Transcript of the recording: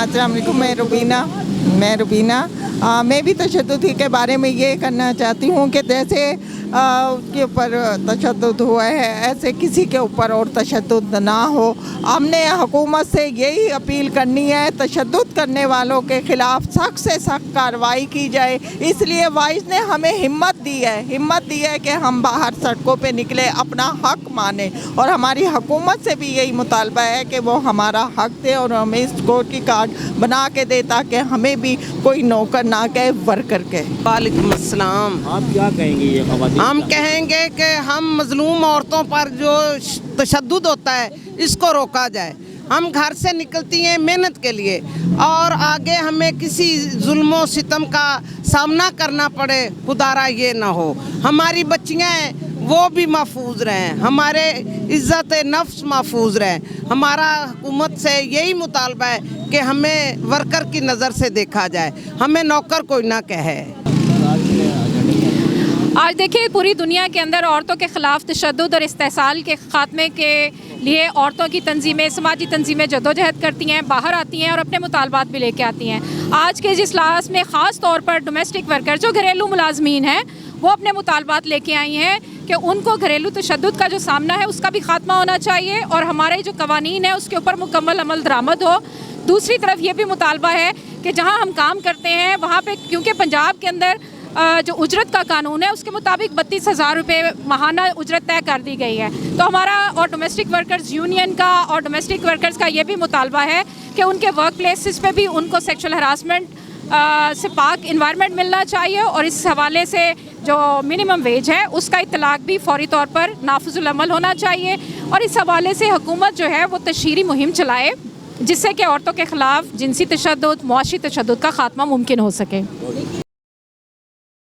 अस्सलाम वालेकुम। मैं रुबीना मैं भी तशद्दुद के बारे में ये करना चाहती हूँ कि जैसे उसके ऊपर तशद्दुद हुआ है ऐसे किसी के ऊपर और तशद्दुद ना हो। हमने हुकूमत से यही अपील करनी है, तशद्दुद करने वालों के ख़िलाफ़ सख्त से सख्त कार्रवाई की जाए। इसलिए वाइस ने हमें हिम्मत दी है कि हम बाहर सड़कों पे निकले, अपना हक़ माने, और हमारी हुकूमत से भी यही मुतालबा है कि वो हमारा हक़ दे और हमें स्कोर की कार्ड बना के दे ताकि हमें भी कोई नौकर ना कहे, वर्कर कहे। वालेकुम अस्सलाम। आप क्या कहेंगे ये ख़वातीन? हम कहेंगे कि हम मज़लूम औरतों पर जो तशद्दुद होता है इसको रोका जाए। हम घर से निकलती हैं मेहनत के लिए और आगे हमें किसी जुल्म सितम का सामना करना पड़े, खुदारा ये ना हो। हमारी बच्चियाँ हैं वो भी महफूज रहें, हमारे इज़्ज़त नफ्स महफूज रहें। हमारा हुकूमत से यही मुतालबा है कि हमें वर्कर की नज़र से देखा जाए, हमें नौकर कोई ना कहे। आज देखिए पूरी दुनिया के अंदर औरतों के ख़िलाफ़ तशद्दुद और इस्तेसाल के ख़ात्मे के लिए औरतों की तंजीमें, समाजी तंजीमें जद्दोजहद करती हैं, बाहर आती हैं और अपने मुतालबात भी लेके आती हैं। आज के इस इजलास में ख़ास तौर पर डोमेस्टिक वर्कर जो घरेलू मुलाजमीन हैं वो अपने मुतालबात लेके आई हैं कि उनको घरेलू तशद्दुद का जो सामना है उसका भी ख़ात्मा होना चाहिए और हमारे जो कवानीन है उसके ऊपर मुकम्मल अमल दरामद हो। दूसरी तरफ ये भी मुतालबा है कि जहाँ हम काम करते हैं वहाँ पे, क्योंकि पंजाब के अंदर जो उजरत का कानून है उसके मुताबिक 32,000 रुपये माहाना उजरत तय कर दी गई है। तो हमारा और डोमेस्टिक वर्कर्स यूनियन का और डोमेस्टिक वर्कर्स का ये भी मुतालबा है कि उनके वर्क प्लेसेस पे भी उनको सेक्शुअल हरासमेंट से पाक इन्वायरमेंट मिलना चाहिए और इस हवाले से जो मिनिमम वेज है उसका इतलाक़ भी फौरी तौर पर नाफिजुल अमल होना चाहिए और इस हवाले से हुकूमत जो है वो तशहीरी मुहिम चलाए जिससे कि औरतों के ख़िलाफ़ जिनसी तशद्दुद, मुआशी तशद्दुद का ख़ात्मा मुमकिन हो सके।